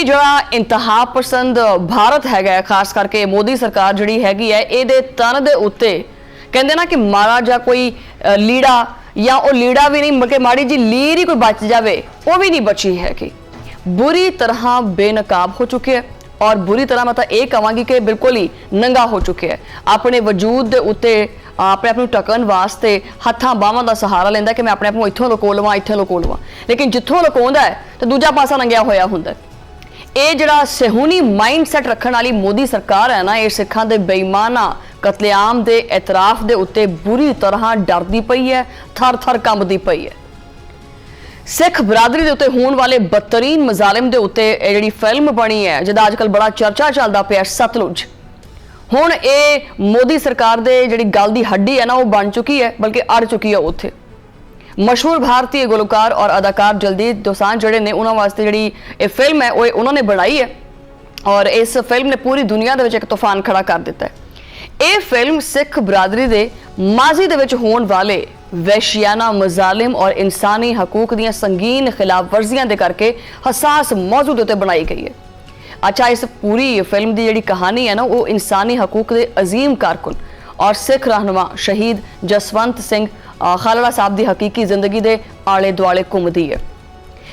ਜਿਹੜਾ ਇੰਤਹਾ ਪਸੰਦ ਭਾਰਤ ਹੈਗਾ, ਖਾਸ ਕਰਕੇ ਮੋਦੀ ਸਰਕਾਰ ਜਿਹੜੀ ਹੈਗੀ ਹੈ, ਇਹਦੇ ਤਨ ਦੇ ਉੱਤੇ ਕਹਿੰਦੇ ਨਾ ਕਿ ਮਾੜਾ ਜਾਂ ਕੋਈ ਲੀੜਾ ਜਾਂ ਉਹ ਲੀੜਾ ਵੀ ਨਹੀਂ, ਬਲਕਿ ਮਾੜੀ ਜੀ ਲੀਰ ਹੀ ਕੋਈ ਬਚ ਜਾਵੇ, ਉਹ ਵੀ ਨਹੀਂ ਬਚੀ ਹੈ ਕਿ बुरी तरह बेनकाब हो चुके हैं। और बुरी तरह मैं तो ये कहांगी कि बिल्कुल ही नंगा हो चुके हैं। अपने वजूद दे उत्ते अपने आप नूं ढकण वास्ते हत्थां बाहां दा सहारा लैंदा कि मैं अपने आप नूं इत्थों लुको लवां, इत्थे लुको लवां, लेकिन जित्थों लुकाउंदा है तो दूजा पासा नंगिया होया हुंदा है। ये जिहड़ा सहूनी माइंडसैट रखण वाली मोदी सरकार है ना, ये सिखां दे बेईमाना कतलेआम दे एतराफ दे उत्ते बुरी तरह डरदी पई है, थर थर कंबदी पई है। सिख बरादरी के उत्ते होने वाले बदतरीन मजालिम के उत्ते जिहड़ी फिल्म बनी है, जिहदा अजकल बड़ा चर्चा चलता पिया, सतलुज, हुण ये मोदी सरकार दे जिहड़ी गल दी हड्डी है ना, वो बन चुकी है, बल्कि अड़ चुकी है। उत्थे मशहूर भारतीय गुलकार और अदाकार जलजीत दोसांझ जिहड़े ने, उन्हां वास्ते जिहड़ी ये फिल्म है वो उन्होंने बनाई है और इस फिल्म ने पूरी दुनिया दे विच एक तूफान खड़ा कर दिता है। ये फिल्म सिख बरादरी के माजी दे विच होने वाले वैश्याना मजालिम और इंसानी हकूक दी संगीन खिलाफ वर्जियां दे करके हसास मौजू दे उत्ते बनाई गई है। अच्छा, इस पूरी फिल्म की जिहड़ी कहानी है ना, वो इंसानी हकूक के अजीम कारकुन और सिख रहनुमा शहीद जसवंत सिंह खालड़ा साहब की हकीकी जिंदगी के आले दुआले घुमदी है।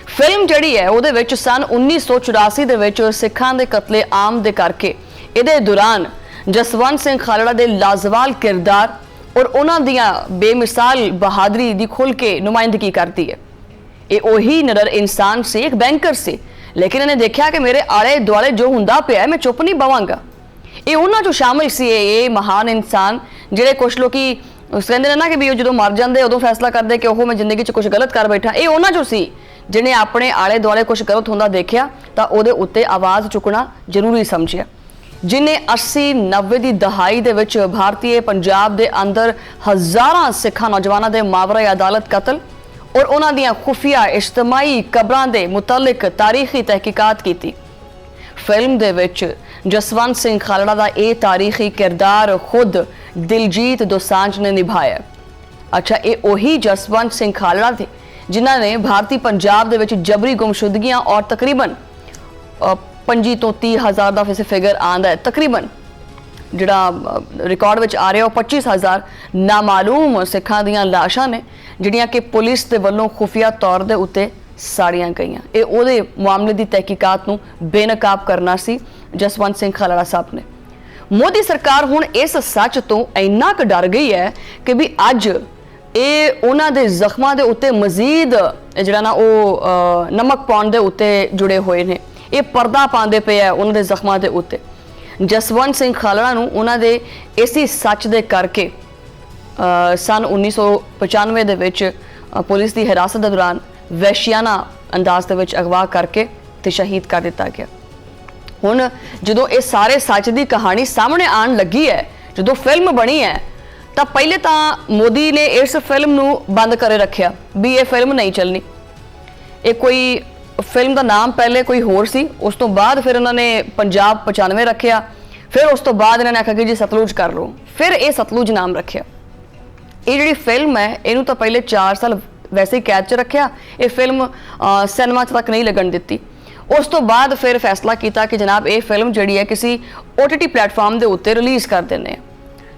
फिल्म जिहड़ी है उहदे विच सन 1984 दे विच सिखां दे कतले आम दे करके इहदे दौरान जसवंत सिंह खालड़ा दे लाजवाल किरदार और उन्हां दियां बेमिसाल बहादरी दी खुल के नुमाइंदगी करती है। ये ओही निडर इंसान से, एक बैंकर से, लेकिन इन्हें देखा कि मेरे आले दुआले जो हुंदा पिया मैं चुप नहीं बवांगा। ये उन्हां चों शामिल सी ये महान इंसान जिहड़े कुछ लोग कहते हैं ना कि भी जो मर जाते उदों फैसला करते कि ओह मैं जिंदगी च कुछ गलत कर बैठा। ये उन्हां चों सी जिन्हें अपने आले दुआले कुछ गलत होंदा देखा तो उहदे उत्ते आवाज़ चुकना जरूरी समझिया, जिन्हें 80-90 की दहाई दे विच भारतीय पंजाब के अंदर हज़ारां सिखा नौजवानों के मावरा अदालत कतल और उन्हां दियां खुफिया इज्तमाही कबरां दे मुतल्लिक तारीखी तहकीकात की। फिल्म दे विच जसवंत सिंह खालड़ा का यह तारीखी किरदार खुद दिलजीत दोसांझ ने निभाया। अच्छा, ये उही जसवंत सिंह खालड़ा थे जिन्हां ने भारतीय पंजाब दे विच जबरी गुमशुदगियां और तकरीबन 25 तो 30 हज़ार का वैसे फिगर आंदा है, तकरीबन जिहड़ा रिकॉर्ड विच आ रहा 25,000 नामालूम सिखां दियां लाशां ने जिहड़ियां कि पुलिस दे वल्लों खुफिया तौर दे उत्ते साड़ियां गईयां। ये उहदे मामले की तहकीकात नूं बेनकाब करना सी जसवंत सिंह खालड़ा साहब ने। मोदी सरकार हुण इस सच तो इन्ना क डर गई है कि भी अज ये उन्हां दे जख्मां दे उत्ते मजीद जिहड़ा ना वो नमक पाउण दे उत्ते जुड़े हुए ने, ये पर्दा पाते पे है उन्होंने जख्मां के उत्ते। जसवंत सिंह खालड़ा नूं उन्हां दे इसी सच दे करके सन 1995 दे विच पुलिस की हिरासत के दौरान वैश्याना अंदाज दे विच अगवा करके ते शहीद कर दिता गया। हुण जदों ये सारे सच की कहानी सामने आन लगी है, जदों फिल्म बनी है, तो पहले तो मोदी ने इस फिल्म नूं बंद करे रखिया भी ये फिल्म नहीं चलनी। ये कोई फिल्म का नाम पहले कोई होर सी, उस तो बाद फिर उन्होंने पंजाब 95 रखिया, फिर उस तो बाद इन्होंने आखिया कि जी सतलुज कर लो, फिर ये सतलुज नाम रखिया। ये जिहड़ी फिल्म है इनू तो पहले 4 साल वैसे ही कैद च रखिया, ये फिल्म सिनेमा तक नहीं लगन दी। उस तो बाद फिर फैसला किया कि जनाब ये फिल्म जिहड़ी है किसी OTT प्लेटफॉर्म के उत्ते रिलीज़ कर देने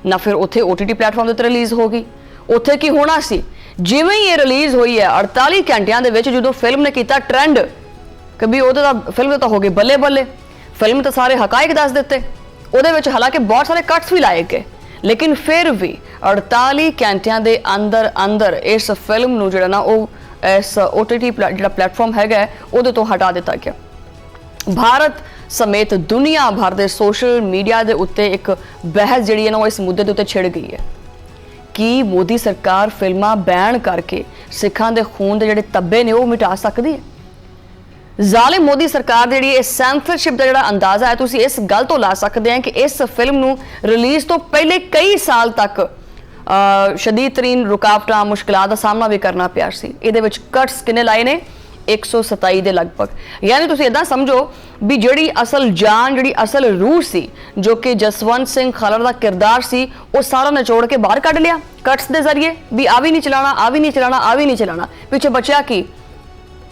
ना, फिर उत्थे OTT प्लेटफॉर्म के उत्ते रिलीज़ होगी। उत्थे की होना सी, जिवें ही ये रिलीज़ हुई है 48 घंटिया के जो फिल्म ने किया ट्रेंड कि भी वो फिल्म तो हो गई बल्ले बल्ले, फिल्म तो सारे हकायक दस देते, वो हालांकि बहुत सारे कट्स भी लाए गए, लेकिन फिर भी 48 घंटिया के अंदर अंदर इस फिल्म नूं जिहड़ा ना वो इस OTT जिहड़ा प्लेटफॉर्म हैगा उहदे तो हटा दिता गया। भारत समेत दुनिया भर के सोशल मीडिया के उत्ते एक बहस जिहड़ी है ना वो इस मुद्दे के उत्ते छिड़ गई है कि मोदी सरकार फिल्मां बैन करके सिखां दे खून दे जिहड़े तब्बे ने वो मिटा सकदी है। जालिम मोदी सरकार जिहड़ी इस सेंसरशिप का जिहड़ा अंदाजा है तुसीं इस गल तो ला सकते हैं कि इस फिल्म नूं रिलीज़ तो पहले कई साल तक शदीद तरीन रुकावटां मुश्किलात का सामना भी करना पिया सी। इहदे विच कट्स किन्ने लाए ने 127 के लगभग, यानी तुसीं इदां समझो भी जिहड़ी असल जान जिहड़ी असल रूह सी जो कि जसवंत सिंह खालड़ा का किरदार सी वो सारा निचोड़ के बाहर कढ़ लिया कट्स के जरिए भी आ भी नहीं चलाना, आ भी नहीं चलाना, आ भी नहीं चलाना। पिछे बचा कि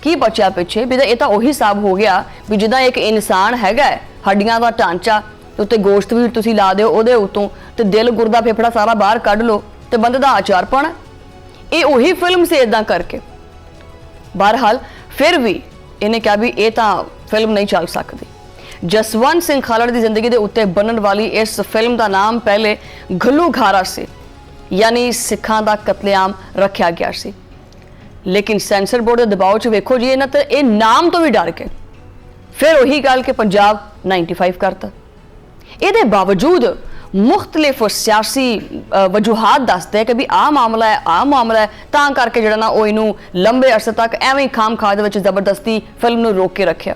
ਕੀ ਬਚਿਆ ਪਿੱਛੇ ਵੀ ਇਹ ਤਾਂ ਉਹੀ ਹਿਸਾਬ ਹੋ ਗਿਆ ਵੀ ਜਿੱਦਾਂ ਇੱਕ ਇਨਸਾਨ ਹੈਗਾ ਹੱਡੀਆਂ ਦਾ ਢਾਂਚਾ ਉੱਤੇ ਗੋਸ਼ਤ ਵੀ ਤੁਸੀਂ ਲਾ ਦਿਓ ਉਹਦੇ ਉੱਤੋਂ ਤੇ ਦਿਲ ਗੁਰਦਾ ਫੇਫੜਾ ਸਾਰਾ ਬਾਹਰ ਕੱਢ ਲਓ ਤੇ ਬੰਦੇ ਦਾ ਆਚਾਰ ਪਾਉਣਾ। ਇਹ ਉਹੀ ਫਿਲਮ ਸੀ ਇਦਾਂ ਕਰਕੇ। ਬਹਰਹਾਲ ਫਿਰ ਵੀ ਇਹਨੇ ਕਿਹਾ ਵੀ ਇਹ ਤਾਂ ਫਿਲਮ ਨਹੀਂ ਚੱਲ ਸਕਦੀ। ਜਸਵੰਤ ਸਿੰਘ ਖਾਲੜ ਦੀ ਜ਼ਿੰਦਗੀ ਦੇ ਉੱਤੇ ਬਣਨ ਵਾਲੀ ਇਸ ਫਿਲਮ ਦਾ ਨਾਮ ਪਹਿਲੇ ਘੱਲੂਘਾਰਾ ਸੀ, ਯਾਨੀ ਸਿੱਖਾਂ ਦਾ ਕਤਲੇਆਮ ਰੱਖਿਆ ਗਿਆ ਸੀ। ਲੇਕਿਨ ਸੈਂਸਰ ਬੋਰਡ ਦੇ ਦਬਾਅ 'ਚ ਵੇਖੋ ਜੀ ਇਹਨਾਂ ਤੇ ਇਹ ਨਾਮ ਤੋਂ ਵੀ ਡਰ ਕੇ ਫਿਰ ਉਹੀ ਗੱਲ ਕਿ ਪੰਜਾਬ 95 ਕਰਤਾ। ਇਹਦੇ ਬਾਵਜੂਦ ਮੁxtਲਿਫ ਸਿਆਸੀ ਵਜੂਹਾਤ ਦੱਸਦੇ ਕਿ ਵੀ ਆਹ ਮਾਮਲਾ ਹੈ ਤਾਂ ਕਰਕੇ ਜਿਹੜਾ ਨਾ ਉਹ ਇਹਨੂੰ ਲੰਬੇ ਅਰਸੇ ਤੱਕ ਐਵੇਂ ਖਾਮ ਖਾ ਦੇ ਵਿੱਚ ਜ਼ਬਰਦਸਤੀ ਫਿਲਮ ਨੂੰ ਰੋਕ ਕੇ ਰੱਖਿਆ।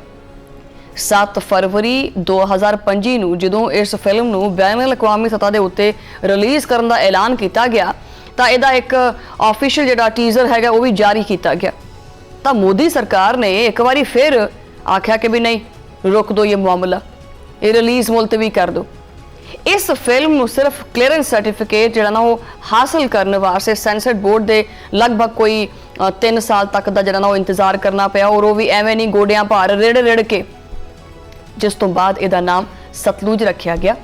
7 ਫਰਵਰੀ 2025 ਨੂੰ ਜਦੋਂ ਇਸ ਫਿਲਮ ਨੂੰ ਬੈਨ ਅਲ-ਅਕਵਾਮੀ ਸਤ੍ਹਾ ਦੇ ਉੱਤੇ ਰਿਲੀਜ਼ ਕਰਨ ਦਾ ਐਲਾਨ ਕੀਤਾ ਗਿਆ ਤਾਂ ਇਹਦਾ ਇੱਕ ਆਫੀਸ਼ੀਅਲ ਜਿਹੜਾ ਟੀਜ਼ਰ ਹੈਗਾ ਉਹ ਵੀ ਜਾਰੀ ਕੀਤਾ ਗਿਆ। ਤਾਂ ਮੋਦੀ ਸਰਕਾਰ ਨੇ ਇੱਕ ਵਾਰੀ ਫਿਰ ਆਖਿਆ ਕਿ ਵੀ ਨਹੀਂ, ਰੁਕ ਦੋ ਇਹ ਮਾਮਲਾ, ਇਹ ਰਿਲੀਜ਼ ਮੁਲਤਵੀ ਕਰ ਦੋ। ਇਸ ਫਿਲਮ ਨੂੰ ਸਿਰਫ ਕਲੀਅਰੈਂਸ ਸਰਟੀਫਿਕੇਟ ਜਿਹੜਾ ਨਾ ਉਹ ਹਾਸਲ ਕਰਨ ਵਾਸਤੇ ਸੈਂਸਰ ਬੋਰਡ ਦੇ ਲਗਭਗ ਕੋਈ 3 ਸਾਲ ਤੱਕ ਦਾ ਜਿਹੜਾ ਨਾ ਉਹ ਇੰਤਜ਼ਾਰ ਕਰਨਾ ਪਿਆ, ਔਰ ਉਹ ਵੀ ਐਵੇਂ ਨਹੀਂ ਗੋਡਿਆਂ ਭਾਰ ਰਿੜ ਕੇ, ਜਿਸ ਤੋਂ ਬਾਅਦ ਇਹਦਾ ਨਾਮ ਸਤਲੁਜ ਰੱਖਿਆ ਗਿਆ।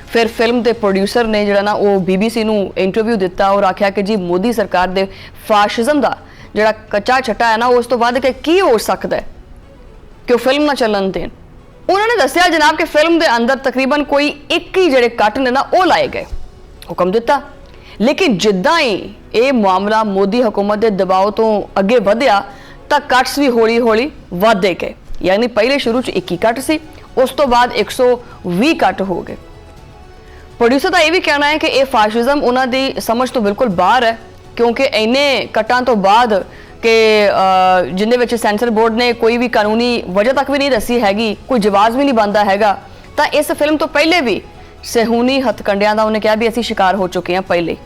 ਫਿਰ ਫਿਲਮ ਦੇ ਪ੍ਰੋਡਿਊਸਰ ਨੇ ਜਿਹੜਾ ਨਾ ਉਹ BBC ਨੂੰ ਇੰਟਰਵਿਊ ਦਿੱਤਾ ਔਰ ਆਖਿਆ ਕਿ ਜੀ ਮੋਦੀ ਸਰਕਾਰ ਦੇ ਫਾਸ਼ਿਜ਼ਮ ਦਾ ਜਿਹੜਾ ਕੱਚਾ ਛੱਟਾ ਹੈ ਨਾ ਉਸ ਤੋਂ ਵੱਧ ਕੇ ਕੀ ਹੋ ਸਕਦਾ ਹੈ ਕਿ ਉਹ ਫਿਲਮ ਨਾ ਚੱਲਣ ਦੇਣ। ਉਹਨਾਂ ਨੇ ਦੱਸਿਆ ਜਨਾਬ ਕਿ ਫਿਲਮ ਦੇ ਅੰਦਰ ਤਕਰੀਬਨ ਕੋਈ 21 ਜਿਹੜੇ ਕੱਟ ਨੇ ਨਾ ਉਹ ਲਾਏ ਗਏ, ਹੁਕਮ ਦਿੱਤਾ। ਲੇਕਿਨ ਜਿੱਦਾਂ ਹੀ ਇਹ ਮਾਮਲਾ ਮੋਦੀ ਹਕੂਮਤ ਦੇ ਦਬਾਅ ਤੋਂ ਅੱਗੇ ਵਧਿਆ ਤਾਂ ਕੱਟਸ ਵੀ ਹੌਲੀ ਹੌਲੀ ਵਧਦੇ ਗਏ, ਯਾਨੀ ਪਹਿਲੇ ਸ਼ੁਰੂ 'ਚ 21 ਕੱਟ ਸੀ, ਉਸ ਤੋਂ ਬਾਅਦ 120 ਕੱਟ ਹੋ ਗਏ। ਪ੍ਰੋਡਿਊਸਰ ਦਾ ਇਹ ਵੀ ਕਹਿਣਾ ਹੈ ਕਿ ਇਹ ਫਾਸ਼ਿਜ਼ਮ ਉਹਨਾਂ ਦੀ ਸਮਝ ਤੋਂ ਬਿਲਕੁਲ ਬਾਹਰ ਹੈ, ਕਿਉਂਕਿ ਇੰਨੇ ਕੱਟਾਂ ਤੋਂ ਬਾਅਦ ਕਿ ਜਿੰਦੇ ਵਿੱਚ ਸੈਂਸਰ ਬੋਰਡ ਨੇ ਕੋਈ ਵੀ ਕਾਨੂੰਨੀ ਵਜ੍ਹਾ ਤੱਕ ਵੀ ਨਹੀਂ ਦੱਸੀ ਹੈਗੀ, ਕੋਈ ਜਵਾਬ ਵੀ ਨਹੀਂ ਬਣਦਾ ਹੈਗਾ। ਤਾਂ ਇਸ ਫਿਲਮ ਤੋਂ ਪਹਿਲੇ ਵੀ ਸਹੂਨੀ ਹੱਥਕੰਡਿਆਂ ਦਾ ਉਹਨੇ ਕਿਹਾ ਵੀ ਅਸੀਂ ਸ਼ਿਕਾਰ ਹੋ ਚੁੱਕੇ ਹਾਂ, ਪਹਿਲੇ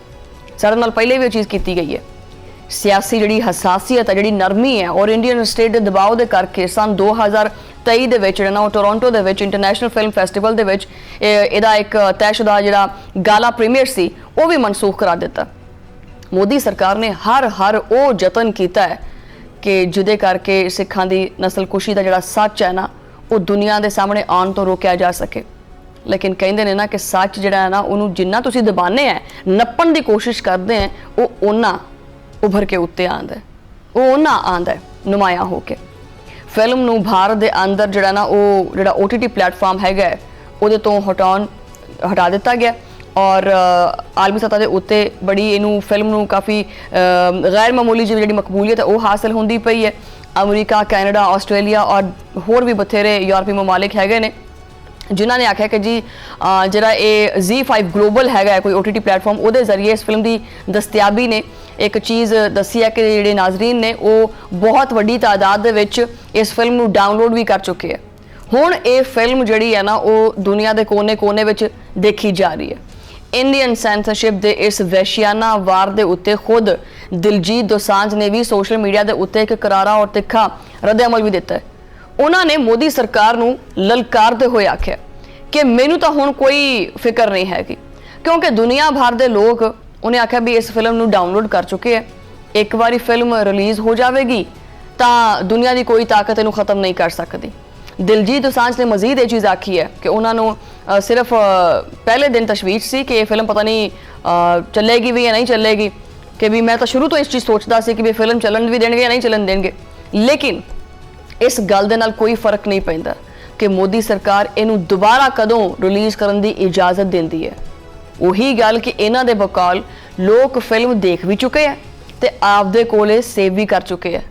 ਸਾਡੇ ਨਾਲ ਪਹਿਲੇ ਵੀ ਉਹ ਚੀਜ਼ ਕੀਤੀ ਗਈ ਹੈ। ਸਿਆਸੀ ਜਿਹੜੀ ਹਸਾਸੀਅਤ ਹੈ, ਜਿਹੜੀ ਨਰਮੀ ਹੈ ਔਰ ਇੰਡੀਅਨ ਸਟੇਟ ਦੇ ਦਬਾਅ ਦੇ ਕਰਕੇ ਸਨ 2023 ਦੇ ਵਿੱਚ ਜਿਹੜਾ ਨਾ ਉਹ ਟੋਰਾਂਟੋ ਦੇ ਵਿੱਚ ਇੰਟਰਨੈਸ਼ਨਲ ਫਿਲਮ ਫੈਸਟੀਵਲ ਦੇ ਵਿੱਚ ਇਹਦਾ ਇੱਕ ਤੈਅਸ਼ੁਦਾ ਜਿਹੜਾ ਗਾਲਾ ਪ੍ਰੀਮੀਅਰ ਸੀ ਉਹ ਵੀ ਮਨਸੂਖ ਕਰਾ ਦਿੱਤਾ। ਮੋਦੀ ਸਰਕਾਰ ਨੇ ਹਰ ਉਹ ਯਤਨ ਕੀਤਾ ਹੈ ਕਿ ਜਿਹਦੇ ਕਰਕੇ ਸਿੱਖਾਂ ਦੀ ਨਸਲਕੁਸ਼ੀ ਦਾ ਜਿਹੜਾ ਸੱਚ ਹੈ ਨਾ ਉਹ ਦੁਨੀਆ ਦੇ ਸਾਹਮਣੇ ਆਉਣ ਤੋਂ ਰੋਕਿਆ ਜਾ ਸਕੇ। ਲੇਕਿਨ ਕਹਿੰਦੇ ਨੇ ਨਾ ਕਿ ਸੱਚ ਜਿਹੜਾ ਹੈ ਨਾ ਉਹਨੂੰ ਜਿੰਨਾ ਤੁਸੀਂ ਦਬਾਉਂਦੇ ਹੈ, ਨੱਪਣ ਦੀ ਕੋਸ਼ਿਸ਼ ਕਰਦੇ ਹੈ, ਉਹ ਓਨਾ ਉਭਰ ਕੇ ਉੱਤੇ ਆਉਂਦਾ, ਉਹ ਓਨਾ ਆਉਂਦਾ ਨੁਮਾਇਆ ਹੋ ਕੇ। ਫਿਲਮ ਨੂੰ ਭਾਰਤ ਦੇ ਅੰਦਰ ਜਿਹੜਾ ਨਾ ਉਹ ਜਿਹੜਾ OTT ਪਲੇਟਫਾਰਮ ਹੈਗਾ ਉਹਦੇ ਤੋਂ ਹਟਾ ਦਿੱਤਾ ਗਿਆ ਔਰ ਆਲਮੀ ਸਤ੍ਹਾ ਦੇ ਉੱਤੇ ਬੜੀ ਇਹਨੂੰ ਫਿਲਮ ਨੂੰ ਕਾਫੀ ਗੈਰ ਮਾਮੂਲੀ ਜਿਹੜੀ ਮਕਬੂਲੀਅਤ ਹੈ ਉਹ ਹਾਸਲ ਹੁੰਦੀ ਪਈ ਹੈ। ਅਮਰੀਕਾ, ਕੈਨੇਡਾ, ਆਸਟ੍ਰੇਲੀਆ ਔਰ ਹੋਰ ਵੀ ਬਥੇਰੇ ਯੂਰਪੀ ਮਮਾਲਿਕ ਹੈਗੇ ਨੇ ਜਿਨ੍ਹਾਂ ਨੇ ਆਖਿਆ ਕਿ ਜੀ ਜਿਹੜਾ ਇਹ ZEE5 ਗਲੋਬਲ ਹੈਗਾ ਕੋਈ OTT ਪਲੇਟਫਾਰਮ ਉਹਦੇ ਜ਼ਰੀਏ ਇਸ ਫਿਲਮ ਦੀ ਦਸਤਿਆਬੀ ਨੇ ਇੱਕ ਚੀਜ਼ ਦੱਸੀ ਹੈ ਕਿ ਜਿਹੜੇ ਨਾਜ਼ਰੀਨ ਨੇ ਉਹ ਬਹੁਤ ਵੱਡੀ ਤਾਦਾਦ ਦੇ ਵਿੱਚ ਇਸ ਫਿਲਮ ਨੂੰ ਡਾਊਨਲੋਡ ਵੀ ਕਰ ਚੁੱਕੇ ਹੈ। ਹੁਣ ਇਹ ਫਿਲਮ ਜਿਹੜੀ ਹੈ ਨਾ ਉਹ ਦੁਨੀਆ ਦੇ ਕੋਨੇ-ਕੋਨੇ ਵਿੱਚ ਦੇਖੀ ਜਾ ਰਹੀ ਹੈ। ਇੰਡੀਅਨ ਸੈਂਸਰਸ਼ਿਪ ਦੇ ਇਸ ਵਹਿਸ਼ਿਆਨਾ ਵਾਰ ਦੇ ਉੱਤੇ ਖੁਦ ਦਿਲਜੀਤ ਦੋਸਾਂਝ ਨੇ ਵੀ ਸੋਸ਼ਲ ਮੀਡੀਆ ਦੇ ਉੱਤੇ ਇੱਕ ਕਰਾਰਾ ਔਰ ਤਿੱਖਾ ਰੱਦ-ਅਮਲ ਵੀ ਦਿੱਤਾ ਹੈ। ਉਹਨਾਂ ਨੇ ਮੋਦੀ ਸਰਕਾਰ ਨੂੰ ਲਲਕਾਰਦੇ ਹੋਏ ਆਖਿਆ ਕਿ ਮੈਨੂੰ ਤਾਂ ਹੁਣ ਕੋਈ ਫਿਕਰ ਨਹੀਂ ਹੈਗੀ, ਕਿਉਂਕਿ ਦੁਨੀਆ ਭਰ ਦੇ ਲੋਕ ਉਹਨੇ ਆਖਿਆ ਵੀ ਇਸ ਫਿਲਮ ਨੂੰ ਡਾਊਨਲੋਡ ਕਰ ਚੁੱਕੇ ਹੈ। ਇੱਕ ਵਾਰੀ ਫਿਲਮ ਰਿਲੀਜ਼ ਹੋ ਜਾਵੇਗੀ ਤਾਂ ਦੁਨੀਆ ਦੀ ਕੋਈ ਤਾਕਤ ਇਹਨੂੰ ਖਤਮ ਨਹੀਂ ਕਰ ਸਕਦੀ। ਦਿਲਜੀਤ ਦੋਸਾਂਝ ਨੇ ਮਜ਼ੀਦ ਇਹ ਚੀਜ਼ ਆਖੀ ਹੈ ਕਿ ਉਹਨਾਂ ਨੂੰ ਸਿਰਫ ਪਹਿਲੇ ਦਿਨ ਤਸ਼ਵੀਸ਼ ਸੀ ਕਿ ਇਹ ਫਿਲਮ ਪਤਾ ਨਹੀਂ ਚੱਲੇਗੀ ਵੀ ਜਾਂ ਨਹੀਂ ਚੱਲੇਗੀ, ਕਿ ਵੀ ਮੈਂ ਤਾਂ ਸ਼ੁਰੂ ਤੋਂ ਇਸ ਚੀਜ਼ ਸੋਚਦਾ ਸੀ ਕਿ ਵੀ ਫਿਲਮ ਚੱਲਣ ਵੀ ਦੇਣਗੇ ਜਾਂ ਨਹੀਂ ਚੱਲਣ ਦੇਣਗੇ। ਲੇਕਿਨ ਇਸ ਗੱਲ ਦੇ ਨਾਲ ਕੋਈ ਫਰਕ ਨਹੀਂ ਪੈਂਦਾ ਕਿ ਮੋਦੀ ਸਰਕਾਰ ਇਹਨੂੰ ਦੁਬਾਰਾ ਕਦੋਂ ਰਿਲੀਜ਼ ਕਰਨ ਦੀ ਇਜਾਜ਼ਤ ਦਿੰਦੀ ਹੈ। ਉਹੀ ਗੱਲ ਕਿ ਇਹਨਾਂ ਦੇ ਬਕਾਲ ਲੋਕ ਫਿਲਮ ਦੇਖ ਵੀ ਚੁੱਕੇ ਹੈ ਤੇ ਆਪਦੇ ਕੋਲੇ ਸੇਵ ਵੀ ਕਰ ਚੁੱਕੇ ਹੈ,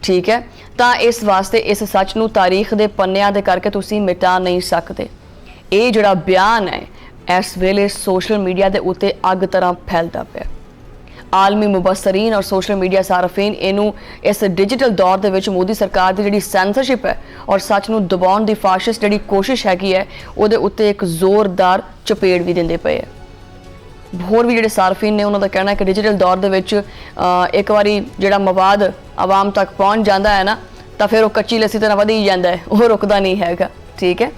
ਠੀਕ ਹੈ। ਤਾਂ ਇਸ ਵਾਸਤੇ ਇਸ ਸੱਚ ਨੂੰ ਤਾਰੀਖ ਦੇ ਪੰਨਿਆਂ ਦੇ ਕਰਕੇ ਤੁਸੀਂ ਮਿਟਾ ਨਹੀਂ ਸਕਦੇ। ਇਹ ਜਿਹੜਾ ਬਿਆਨ ਹੈ ਇਸ ਵੇਲੇ ਸੋਸ਼ਲ ਮੀਡੀਆ ਦੇ ਉੱਤੇ ਅੱਗ ਤਰ੍ਹਾਂ ਫੈਲਦਾ ਪਿਆ। ਆਲਮੀ ਮੁਬਸਰੀਨ ਔਰ ਸੋਸ਼ਲ ਮੀਡੀਆ ਸਾਰਫੀਨ ਇਹਨੂੰ ਇਸ ਡਿਜੀਟਲ ਦੌਰ ਦੇ ਵਿੱਚ ਮੋਦੀ ਸਰਕਾਰ ਦੀ ਜਿਹੜੀ ਸੈਂਸਰਸ਼ਿਪ ਹੈ ਔਰ ਸੱਚ ਨੂੰ ਦਬਾਉਣ ਦੀ ਫਾਸ਼ਿਸਟ ਜਿਹੜੀ ਕੋਸ਼ਿਸ਼ ਹੈਗੀ ਹੈ ਉਹਦੇ ਉੱਤੇ ਇੱਕ ਜ਼ੋਰਦਾਰ ਚਪੇੜ ਵੀ ਦਿੰਦੇ ਪਏ ਹੈ। ਹੋਰ ਵੀ ਜਿਹੜੇ ਸਾਰਫੀਨ ਨੇ ਉਹਨਾਂ ਦਾ ਕਹਿਣਾ ਹੈ ਕਿ ਡਿਜੀਟਲ ਦੌਰ ਦੇ ਵਿੱਚ ਇੱਕ ਵਾਰੀ ਜਿਹੜਾ ਮਵਾਦ ਆਵਾਮ ਤੱਕ ਪਹੁੰਚ ਜਾਂਦਾ ਹੈ ਨਾ ਤਾਂ ਫਿਰ ਉਹ ਕੱਚੀ ਲੱਸੀ ਤਰ੍ਹਾਂ ਵਧੀ ਜਾਂਦਾ ਹੈ, ਉਹ ਰੁਕਦਾ ਨਹੀਂ ਹੈਗਾ, ਠੀਕ ਹੈ।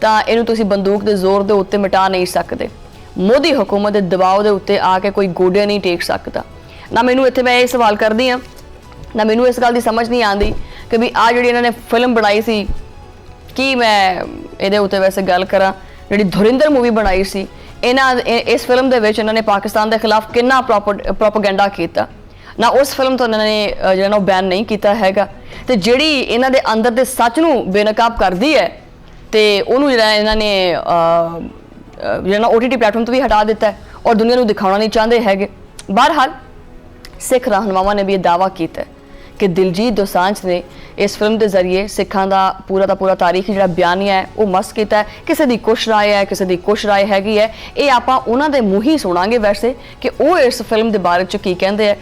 ਤਾਂ ਇਹਨੂੰ ਤੁਸੀਂ ਬੰਦੂਕ ਦੇ ਜ਼ੋਰ ਦੇ ਉੱਤੇ ਮਿਟਾ ਨਹੀਂ ਸਕਦੇ। ਮੋਦੀ ਹਕੂਮਤ ਦੇ ਦਬਾਅ ਦੇ ਉੱਤੇ ਆ ਕੇ ਕੋਈ ਗੋਡੇ ਨਹੀਂ ਟੇਕ ਸਕਦਾ। ਨਾ ਮੈਨੂੰ ਇੱਥੇ ਮੈਂ ਇਹ ਸਵਾਲ ਕਰਦੀ ਹਾਂ, ਨਾ ਮੈਨੂੰ ਇਸ ਗੱਲ ਦੀ ਸਮਝ ਨਹੀਂ ਆਉਂਦੀ ਕਿ ਵੀ ਆ ਜਿਹੜੀ ਇਹਨਾਂ ਨੇ ਫਿਲਮ ਬਣਾਈ ਸੀ, ਕੀ ਮੈਂ ਇਹਦੇ ਉੱਤੇ ਵੈਸੇ ਗੱਲ ਕਰਾਂ, ਜਿਹੜੀ ਧੁਰਿੰਦਰ ਮੂਵੀ ਬਣਾਈ ਸੀ, ਇਸ ਫਿਲਮ ਦੇ ਵਿੱਚ ਇਹਨਾਂ ਨੇ ਪਾਕਿਸਤਾਨ ਦੇ ਖਿਲਾਫ ਕਿੰਨਾ ਪ੍ਰੋਪੇਗੈਂਡਾ ਕੀਤਾ ਨਾ। ਉਸ ਫਿਲਮ ਤੋਂ ਇਹਨਾਂ ਨੇ ਜਿਹੜਾ ਨਾ ਬੈਨ ਨਹੀਂ ਕੀਤਾ ਹੈਗਾ, ਤੇ ਜਿਹੜੀ ਇਹਨਾਂ ਦੇ ਅੰਦਰ ਦੇ ਸੱਚ ਨੂੰ ਬੇਨਕਾਬ ਕਰਦੀ ਹੈ ਤੇ ਉਹਨੂੰ ਜਿਹੜਾ ਇਹਨਾਂ ਨੇ ਜਿਹੜਾ ਨਾ OTT ਪਲੇਟਫਾਰਮ ਤੋਂ ਵੀ ਹਟਾ ਦਿੱਤਾ ਹੈ ਔਰ ਦੁਨੀਆ ਨੂੰ ਦਿਖਾਉਣਾ ਨਹੀਂ ਚਾਹੁੰਦੇ ਹੈਗੇ। ਬਹਰਹਾਲ ਸਿੱਖ ਰਹਿਨੁਮਾਵਾਂ ਨੇ ਵੀ ਇਹ ਦਾਅਵਾ ਕੀਤਾ ਕਿ ਦਿਲਜੀਤ ਦੋਸਾਂਝ ਨੇ ਇਸ ਫਿਲਮ ਦੇ ਜ਼ਰੀਏ ਸਿੱਖਾਂ ਦਾ ਪੂਰਾ ਤਾਰੀਖੀ ਜਿਹੜਾ ਬਿਆਨੀਆ ਹੈ ਉਹ ਮਸਤ ਕੀਤਾ ਹੈ। ਕਿਸੇ ਦੀ ਕੁਛ ਰਾਏ ਹੈ, ਕਿਸੇ ਦੀ ਕੁਛ ਰਾਏ ਹੈਗੀ ਹੈ, ਇਹ ਆਪਾਂ ਉਹਨਾਂ ਦੇ ਮੂੰਹ ਹੀ ਸੁਣਾਂਗੇ ਵੈਸੇ ਕਿ ਉਹ ਇਸ ਫਿਲਮ ਦੇ ਬਾਰੇ ਚ ਕੀ ਕਹਿੰਦੇ ਆ।